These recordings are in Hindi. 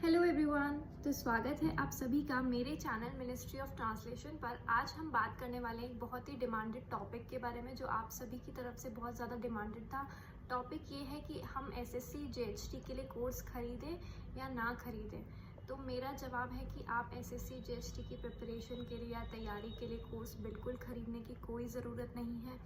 हेलो एवरीवन, तो स्वागत है आप सभी का मेरे चैनल मिनिस्ट्री ऑफ ट्रांसलेशन पर। आज हम बात करने वाले हैं एक बहुत ही डिमांडेड टॉपिक के बारे में जो आप सभी की तरफ से बहुत ज़्यादा डिमांडेड था। टॉपिक ये है कि हम एसएससी जेएचटी के लिए कोर्स खरीदें या ना खरीदें। तो मेरा जवाब है कि आप एसएससी जेएचटी की प्रिपरेशन के लिए या तैयारी के लिए कोर्स बिल्कुल खरीदने की कोई ज़रूरत नहीं है।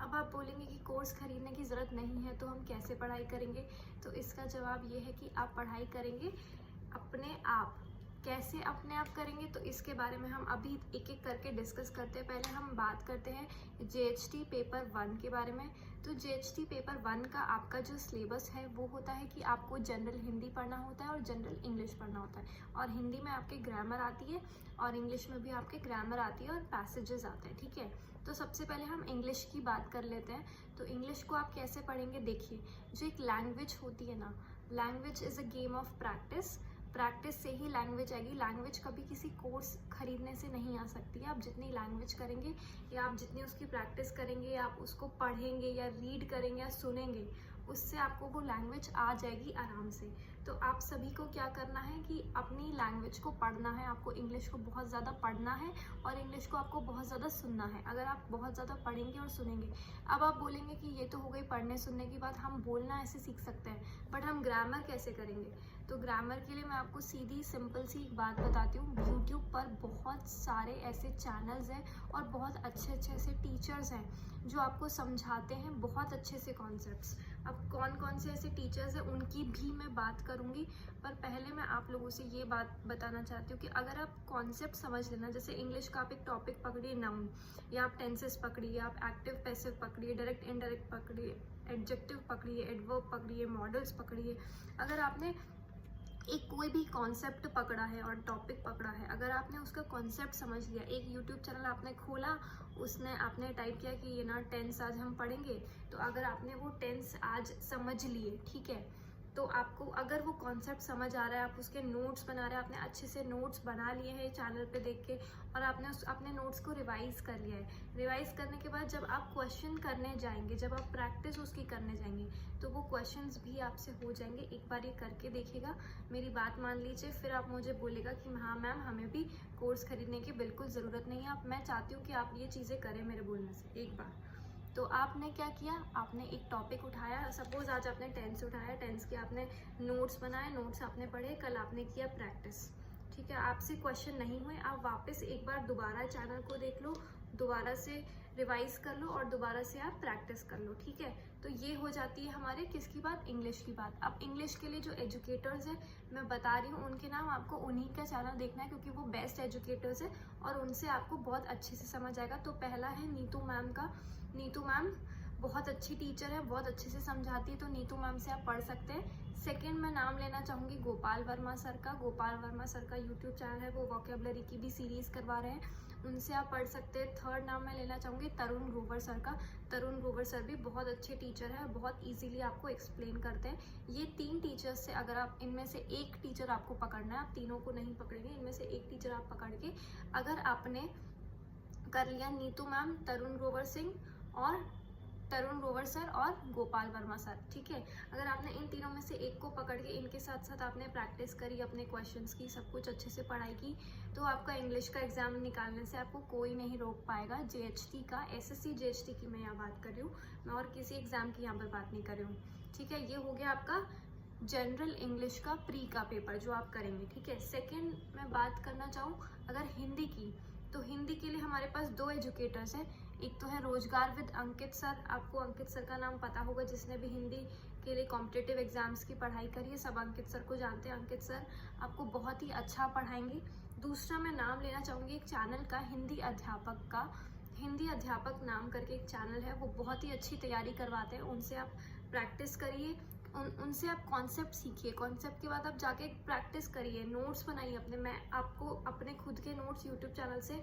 अब आप बोलेंगे कि कोर्स खरीदने की ज़रूरत नहीं है तो हम कैसे पढ़ाई करेंगे, तो इसका जवाब ये है कि आप पढ़ाई करेंगे अपने आप। कैसे अपने आप करेंगे, तो इसके बारे में हम अभी एक एक करके डिस्कस करते हैं। पहले हम बात करते हैं जेएचटी पेपर 1 के बारे में। तो जेएचटी पेपर 1 का आपका जो सिलेबस है वो होता है कि आपको जनरल हिंदी पढ़ना होता है और जनरल इंग्लिश पढ़ना होता है। और हिंदी में आपके ग्रामर आती है और इंग्लिश में भी आपके ग्रामर आती है और पैसेजेस आते हैं, ठीक है। तो सबसे पहले हम इंग्लिश की बात कर लेते हैं। तो इंग्लिश को आप कैसे पढ़ेंगे, देखिए जो एक लैंग्वेज होती है ना, language is a game of practice. Practice से ही लैंग्वेज आएगी। लैंग्वेज कभी किसी कोर्स खरीदने से नहीं आ सकती है। आप जितनी लैंग्वेज करेंगे या आप जितनी उसकी प्रैक्टिस करेंगे या आप उसको पढ़ेंगे या रीड करेंगे या सुनेंगे, उससे आपको वो लैंग्वेज आ जाएगी आराम से। तो आप सभी को क्या करना है कि अपनी लैंग्वेज को पढ़ना है। आपको इंग्लिश को बहुत ज़्यादा पढ़ना है और इंग्लिश को आपको बहुत ज़्यादा सुनना है। अगर आप बहुत ज़्यादा पढ़ेंगे और सुनेंगे, अब आप बोलेंगे कि ये तो हो गई पढ़ने सुनने की बात, हम बोलना ऐसे सीख सकते हैं, बट हम ग्रामर कैसे करेंगे। तो ग्रामर के लिए मैं आपको सीधी सिंपल सी एक बात बताती हूँ। यूट्यूब पर बहुत सारे ऐसे चैनल्स हैं और बहुत अच्छे अच्छे ऐसे टीचर्स हैं जो आपको समझाते हैं बहुत अच्छे से कॉन्सेप्ट्स। अब कौन कौन से ऐसे टीचर्स हैं उनकी भी मैं बात करूँगी, पर पहले मैं आप लोगों से ये बात बताना चाहती हूँ कि अगर आप कॉन्सेप्ट समझ लेना, जैसे इंग्लिश का आप एक टॉपिक पकड़िए नाउन, या आप टेंसेस पकड़िए, आप एक्टिव पैसिव पकड़िए, डायरेक्ट इनडायरेक्ट पकड़िए, एडजेक्टिव पकड़िए, एडवर्ब पकड़िए, मॉडल्स पकड़िए। अगर आपने एक कोई भी कॉन्सेप्ट पकड़ा है और टॉपिक पकड़ा है, अगर आपने उसका कॉन्सेप्ट समझ लिया, एक यूट्यूब चैनल आपने खोला, उसने आपने टाइप किया कि ये ना टेंस आज हम पढ़ेंगे, तो अगर आपने वो टेंस आज समझ लिए, ठीक है, तो आपको अगर वो कॉन्सेप्ट समझ आ रहा है, आप उसके नोट्स बना रहे हैं, आपने अच्छे से नोट्स बना लिए हैं चैनल पे देख के, और आपने अपने नोट्स को रिवाइज कर लिया है। रिवाइज करने के बाद जब आप क्वेश्चन करने जाएंगे, जब आप प्रैक्टिस उसकी करने जाएंगे, तो वो क्वेश्चंस भी आपसे हो जाएंगे। एक बार ये करके देखिएगा, मेरी बात मान लीजिए, फिर आप मुझे बोलेगा कि हाँ मैम हमें भी कोर्स खरीदने की बिल्कुल ज़रूरत नहीं है। आप मैं चाहती हूँ कि आप ये चीज़ें करें मेरे बोलने से एक बार। तो आपने क्या किया, आपने एक टॉपिक उठाया, सपोज आज आपने टेंस उठाया, टेंस के आपने नोट्स बनाए, नोट्स आपने पढ़े, कल आपने किया प्रैक्टिस, ठीक है। आपसे क्वेश्चन नहीं हुए, आप वापस एक बार दोबारा चैनल को देख लो, दोबारा से रिवाइज कर लो और दोबारा से आप प्रैक्टिस कर लो, ठीक है। तो ये हो जाती है हमारे किसकी बात, इंग्लिश की बात। अब इंग्लिश के लिए जो एजुकेटर्स हैं मैं बता रही हूँ, उनके नाम आपको उन्हीं का चैनल देखना है क्योंकि वो बेस्ट एजुकेटर्स है और उनसे आपको बहुत अच्छे से समझ आएगा। तो पहला है नीतू मैम का। नीतू मैम बहुत अच्छी टीचर है, बहुत अच्छे से समझाती है, तो नीतू मैम से आप पढ़ सकते हैं। सेकंड मैं नाम लेना चाहूँगी गोपाल वर्मा सर का। गोपाल वर्मा सर का यूट्यूब चैनल है, वो वोकेबलरी की भी सीरीज़ करवा रहे हैं, उनसे आप पढ़ सकते हैं। थर्ड नाम मैं लेना चाहूँगी तरुण ग्रोवर सर का। तरुण ग्रोवर सर भी बहुत अच्छे टीचर हैं, बहुत ईजिली आपको एक्सप्लेन करते हैं। ये 3 टीचर्स से अगर आप इनमें से एक टीचर आपको पकड़ना है, आप तीनों को नहीं पकड़ेंगे, इनमें से एक टीचर आप पकड़ के अगर आपने कर लिया, नीतू मैम, तरुण ग्रोवर सिंह और तरुण ग्रोवर सर और गोपाल वर्मा सर, ठीक है। अगर आपने इन तीनों में से एक को पकड़ के इनके साथ साथ आपने प्रैक्टिस करी, अपने क्वेश्चंस की, सब कुछ अच्छे से पढ़ाई की, तो आपका इंग्लिश का एग्जाम निकालने से आपको कोई नहीं रोक पाएगा। जेएचटी का, एसएससी जेएचटी की मैं यहाँ बात कर रही हूँ, मैं और किसी एग्जाम की यहाँ पर बात नहीं कर रही हूँ, ठीक है। ये हो गया आपका जनरल इंग्लिश का प्री का पेपर जो आप करेंगे, ठीक है। सेकेंड मैं बात करना चाहूँ अगर हिंदी की, तो हिंदी के लिए हमारे पास 2 एजुकेटर्स हैं। एक तो है रोजगार विद अंकित सर, आपको अंकित सर का नाम पता होगा, जिसने भी हिंदी के लिए कॉम्पिटिटिव एग्जाम्स की पढ़ाई करी है, सब अंकित सर को जानते हैं। अंकित सर आपको बहुत ही अच्छा पढ़ाएंगे। दूसरा मैं नाम लेना चाहूँगी एक चैनल का, हिंदी अध्यापक का। हिंदी अध्यापक नाम करके एक चैनल है, वो बहुत ही अच्छी तैयारी करवाते हैं, उनसे आप प्रैक्टिस करिए, उनसे आप कॉन्सेप्ट सीखिए। कॉन्सेप्ट के बाद आप जाके प्रैक्टिस करिए, नोट्स बनाइए अपने। मैं आपको अपने खुद के नोट्स यूट्यूब चैनल से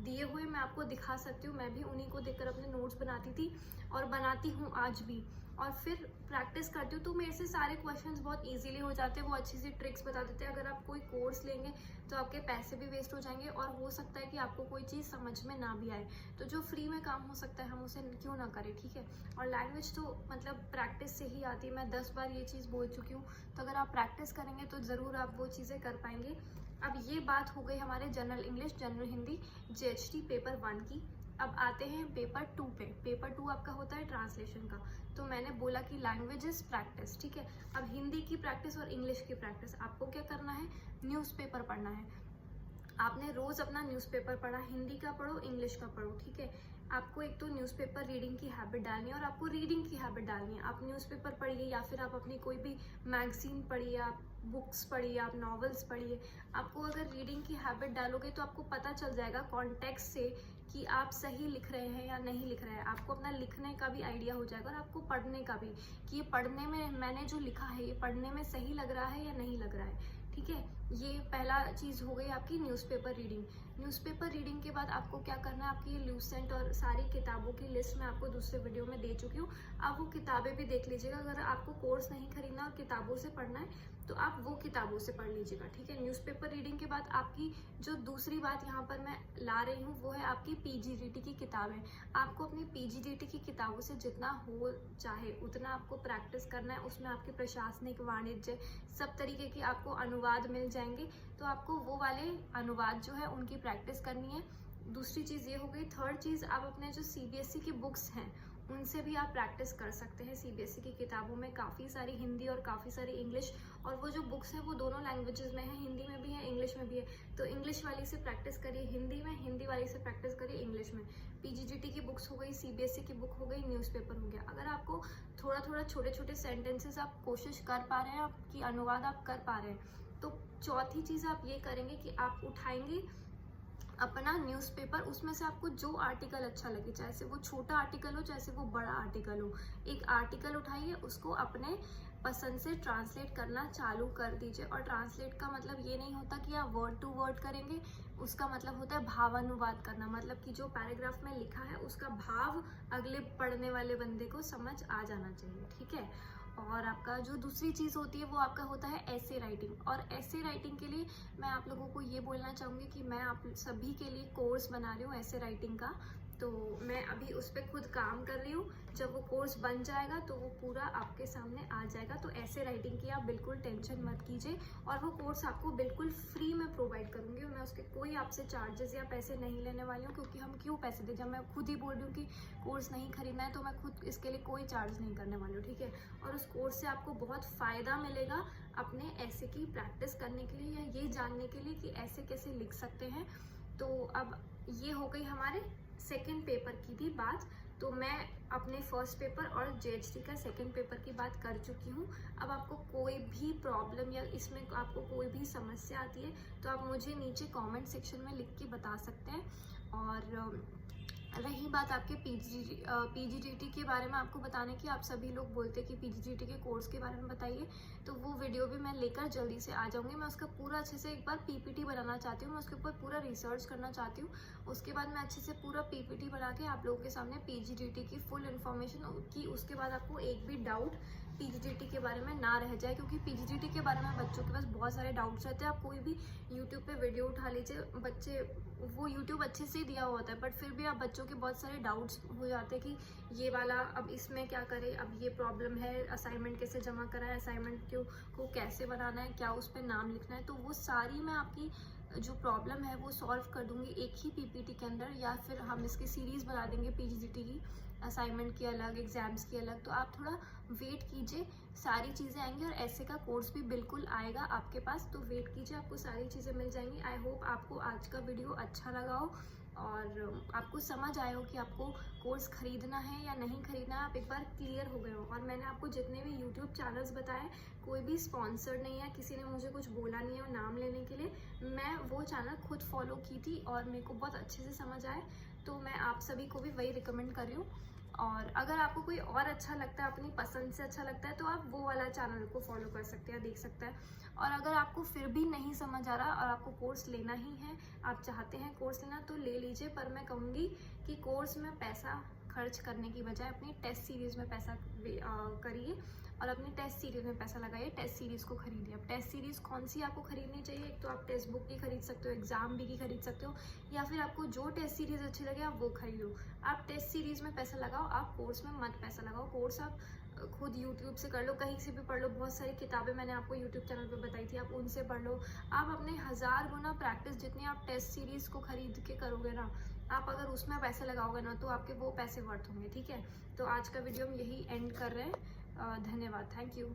दिए हुए मैं आपको दिखा सकती हूँ, मैं भी उन्हीं को देखकर अपने नोट्स बनाती थी और बनाती हूँ आज भी। और फिर प्रैक्टिस करती हूँ तो मेरे से सारे क्वेश्चंस बहुत इजीली हो जाते हैं। वो अच्छी सी ट्रिक्स बता देते हैं। अगर आप कोई कोर्स लेंगे तो आपके पैसे भी वेस्ट हो जाएंगे और हो सकता है कि आपको कोई चीज़ समझ में ना भी आए। तो जो फ्री में काम हो सकता है हम उसे क्यों ना करें, ठीक है। और लैंग्वेज तो मतलब प्रैक्टिस से ही आती है। मैं 10 बार ये चीज़ बोल चुकी हूँ। तो अगर आप प्रैक्टिस करेंगे तो ज़रूर आप वो चीज़ें कर पाएंगे। अब ये बात हो गई हमारे general English, general Hindi, GHT paper 1 की। अब आते हैं पेपर 2 पे। पेपर 2 आपका होता है ट्रांसलेशन का। तो मैंने बोला कि लैंग्वेजेस प्रैक्टिस, ठीक है। अब हिंदी की प्रैक्टिस और इंग्लिश की प्रैक्टिस आपको क्या करना है, न्यूज़पेपर पढ़ना है। आपने रोज अपना न्यूज़पेपर पढ़ा, हिंदी का पढ़ो, इंग्लिश का पढ़ो, ठीक है। आपको एक तो न्यूज़पेपर रीडिंग की हैबिट डालनी है और आपको रीडिंग की हैबिट डालनी है। आप न्यूज़पेपर पढ़िए या फिर आप अपनी कोई भी मैगजीन पढ़िए, आप बुक्स पढ़िए, आप नॉवेल्स पढ़िए। आपको अगर रीडिंग की हैबिट डालोगे तो आपको पता चल जाएगा कॉन्टेक्स्ट से कि आप सही लिख रहे हैं या नहीं लिख रहे हैं। आपको अपना लिखने का भी आइडिया हो जाएगा और आपको पढ़ने का भी, कि ये पढ़ने में मैंने जो लिखा है ये पढ़ने में सही लग रहा है या नहीं लग रहा है, ठीक है। ये पहला चीज़ हो गई आपकी न्यूज़पेपर रीडिंग। न्यूज़पेपर रीडिंग के बाद आपको क्या करना है, आपकी ये लूसेंट और सारी किताबों की लिस्ट मैं आपको दूसरे वीडियो में दे चुकी हूँ। आप वो किताबें भी देख लीजिएगा। अगर आपको कोर्स नहीं खरीदना और किताबों से पढ़ना है तो आप वो किताबों से पढ़ लीजिएगा, ठीक है। न्यूज़पेपर रीडिंग के बाद आपकी जो दूसरी बात यहाँ पर मैं ला रही हूँ वो है आपकी PGDT की किताबें। आपको अपनी PGDT की किताबों से जितना हो चाहे उतना आपको प्रैक्टिस करना है। उसमें आपके प्रशासनिक, वाणिज्य, सब तरीके के आपको अनुवाद मिल जाएंगे। तो आपको वो वाले अनुवाद जो है उनकी प्रैक्टिस करनी है। दूसरी चीज़ ये हो गई। थर्ड चीज़, आप अपने जो CBSE की बुक्स हैं उनसे भी आप प्रैक्टिस कर सकते हैं। CBSE की किताबों में काफ़ी सारी हिंदी और काफ़ी सारी इंग्लिश, और वो जो बुक्स हैं वो दोनों लैंग्वेजेस में है, हिंदी में भी है, इंग्लिश में भी है। तो इंग्लिश वाली से प्रैक्टिस करिए हिंदी में, हिंदी वाली से प्रैक्टिस करिए इंग्लिश में। PGDT की बुक्स हो गई, CBSE की बुक हो गई, न्यूज़पेपर हो गया। अगर आपको थोड़ा थोड़ा छोटे छोटे सेंटेंसेस आप कोशिश कर पा रहे हैं, आपकी अनुवाद आप कर पा रहे हैं, तो चौथी चीज़ आप ये करेंगे कि आप उठाएंगे अपना न्यूज़पेपर। उसमें से आपको जो आर्टिकल अच्छा लगे, चाहे से वो छोटा आर्टिकल हो चाहे से वो बड़ा आर्टिकल हो, एक आर्टिकल उठाइए, उसको अपने पसंद से ट्रांसलेट करना चालू कर दीजिए। और ट्रांसलेट का मतलब ये नहीं होता कि आप वर्ड टू वर्ड करेंगे, उसका मतलब होता है भावानुवाद करना। मतलब कि जो पैराग्राफ में लिखा है उसका भाव अगले पढ़ने वाले बंदे को समझ आ जाना चाहिए, ठीक है। और आपका जो दूसरी चीज़ होती है वो आपका होता है ऐसे राइटिंग। और ऐसे राइटिंग के लिए मैं आप लोगों को ये बोलना चाहूँगी कि मैं आप सभी के लिए कोर्स बना रही हूँ ऐसे राइटिंग का। तो मैं अभी उस पर खुद काम कर रही हूँ। जब वो कोर्स बन जाएगा तो वो पूरा आपके सामने आ जाएगा। तो ऐसे राइटिंग की आप बिल्कुल टेंशन मत कीजिए, और वो कोर्स आपको बिल्कुल फ्री में प्रोवाइड करूँगी। मैं उसके कोई आपसे चार्जेस या पैसे नहीं लेने वाली हूँ, क्योंकि हम क्यों पैसे दें। जब मैं खुद ही बोल रही हूँ कि कोर्स नहीं खरीदना है तो मैं खुद इसके लिए कोई चार्ज नहीं करने वाली हूँ, ठीक है। और उस कोर्स से आपको बहुत फ़ायदा मिलेगा अपने ऐसे की प्रैक्टिस करने के लिए, या ये जानने के लिए कि ऐसे कैसे लिख सकते हैं। तो अब ये हो गई हमारे सेकेंड पेपर की भी बात। तो मैं अपने फर्स्ट पेपर और GHT का सेकेंड पेपर की बात कर चुकी हूँ। अब आपको कोई भी प्रॉब्लम या इसमें आपको कोई भी समस्या आती है तो आप मुझे नीचे कमेंट सेक्शन में लिख के बता सकते हैं। और रही बात आपके PGDT के बारे में आपको बताने की, आप सभी लोग बोलते हैं कि PGDT के कोर्स के बारे में बताइए, तो वो वीडियो भी मैं लेकर जल्दी से आ जाऊंगी। मैं उसका पूरा अच्छे से एक बार PPT बनाना चाहती हूँ, मैं उसके ऊपर पूरा रिसर्च करना चाहती हूँ। उसके बाद मैं अच्छे से पूरा PPT बना के आप लोगों के सामने PGDT की फुल इन्फॉर्मेशन की, उसके बाद आपको एक भी डाउट PGDT के बारे में ना रह जाए। क्योंकि PGDT के बारे में बच्चों के पास बहुत सारे डाउट्स रहते हैं। आप कोई भी यूट्यूब पे वीडियो उठा लीजिए, बच्चे वो यूट्यूब अच्छे से ही दिया हुआ होता है, बट फिर भी आप बच्चों के बहुत सारे डाउट्स हो जाते हैं कि ये वाला अब इसमें क्या करें, अब ये प्रॉब्लम है, असाइनमेंट कैसे जमा कराएं, असाइनमेंट को कैसे बनाना है, क्या उस पर नाम लिखना है। तो वो सारी मैं आपकी जो प्रॉब्लम है वो सॉल्व कर दूंगी एक ही PPT के अंदर, या फिर हम इसकी सीरीज़ बना देंगे PGDT की, असाइनमेंट की अलग, एग्जाम्स की अलग। तो आप थोड़ा वेट कीजिए, सारी चीज़ें आएंगी। और ऐसे का कोर्स भी बिल्कुल आएगा आपके पास, तो वेट कीजिए, आपको सारी चीज़ें मिल जाएंगी। आई होप आपको आज का वीडियो अच्छा लगा हो और आपको समझ आया हो कि आपको कोर्स खरीदना है या नहीं खरीदना है, आप एक बार क्लियर हो गए हो। और मैंने आपको जितने भी यूट्यूब चैनल्स बताए, कोई भी स्पॉन्सर्ड नहीं है, किसी ने मुझे कुछ बोला नहीं है नाम लेने के लिए। मैं वो चैनल खुद फॉलो की थी और मेरे को बहुत अच्छे से समझ आए, तो मैं आप सभी को भी वही रिकमेंड कर रही हूँ। और अगर आपको कोई और अच्छा लगता है, अपनी पसंद से अच्छा लगता है, तो आप वो वाला चैनल को फॉलो कर सकते हैं, देख सकते हैं। और अगर आपको फिर भी नहीं समझ आ रहा और आपको कोर्स लेना ही है, आप चाहते हैं कोर्स लेना, तो ले लीजिए। पर मैं कहूँगी कि कोर्स में पैसा खर्च करने की बजाय अपनी टेस्ट सीरीज़ में पैसा करिए और अपनी टेस्ट सीरीज़ में पैसा लगाइए, टेस्ट सीरीज़ को खरीदिए। अब टेस्ट सीरीज़ कौन सी आपको खरीदनी चाहिए? एक तो आप टेक्स्ट बुक की खरीद सकते हो, एग्जाम भी की खरीद सकते हो, या फिर आपको जो टेस्ट सीरीज़ अच्छी लगे आप वो खरीदो। आप टेस्ट सीरीज़ में पैसा लगाओ, आप कोर्स में मत पैसा लगाओ। कोर्स आप खुद यूट्यूब से कर लो, कहीं से भी पढ़ लो, बहुत सारी किताबें मैंने आपको यूट्यूब चैनल पे बताई थी, आप उनसे पढ़ लो। आप अपने 1000 गुना प्रैक्टिस जितनी आप टेस्ट सीरीज़ को खरीद के करोगे ना, आप अगर उसमें पैसे लगाओगे ना, तो आपके वो पैसे वर्थ होंगे। ठीक है, तो आज का वीडियो हम यही एंड कर रहे हैं। धन्यवाद, थैंक यू।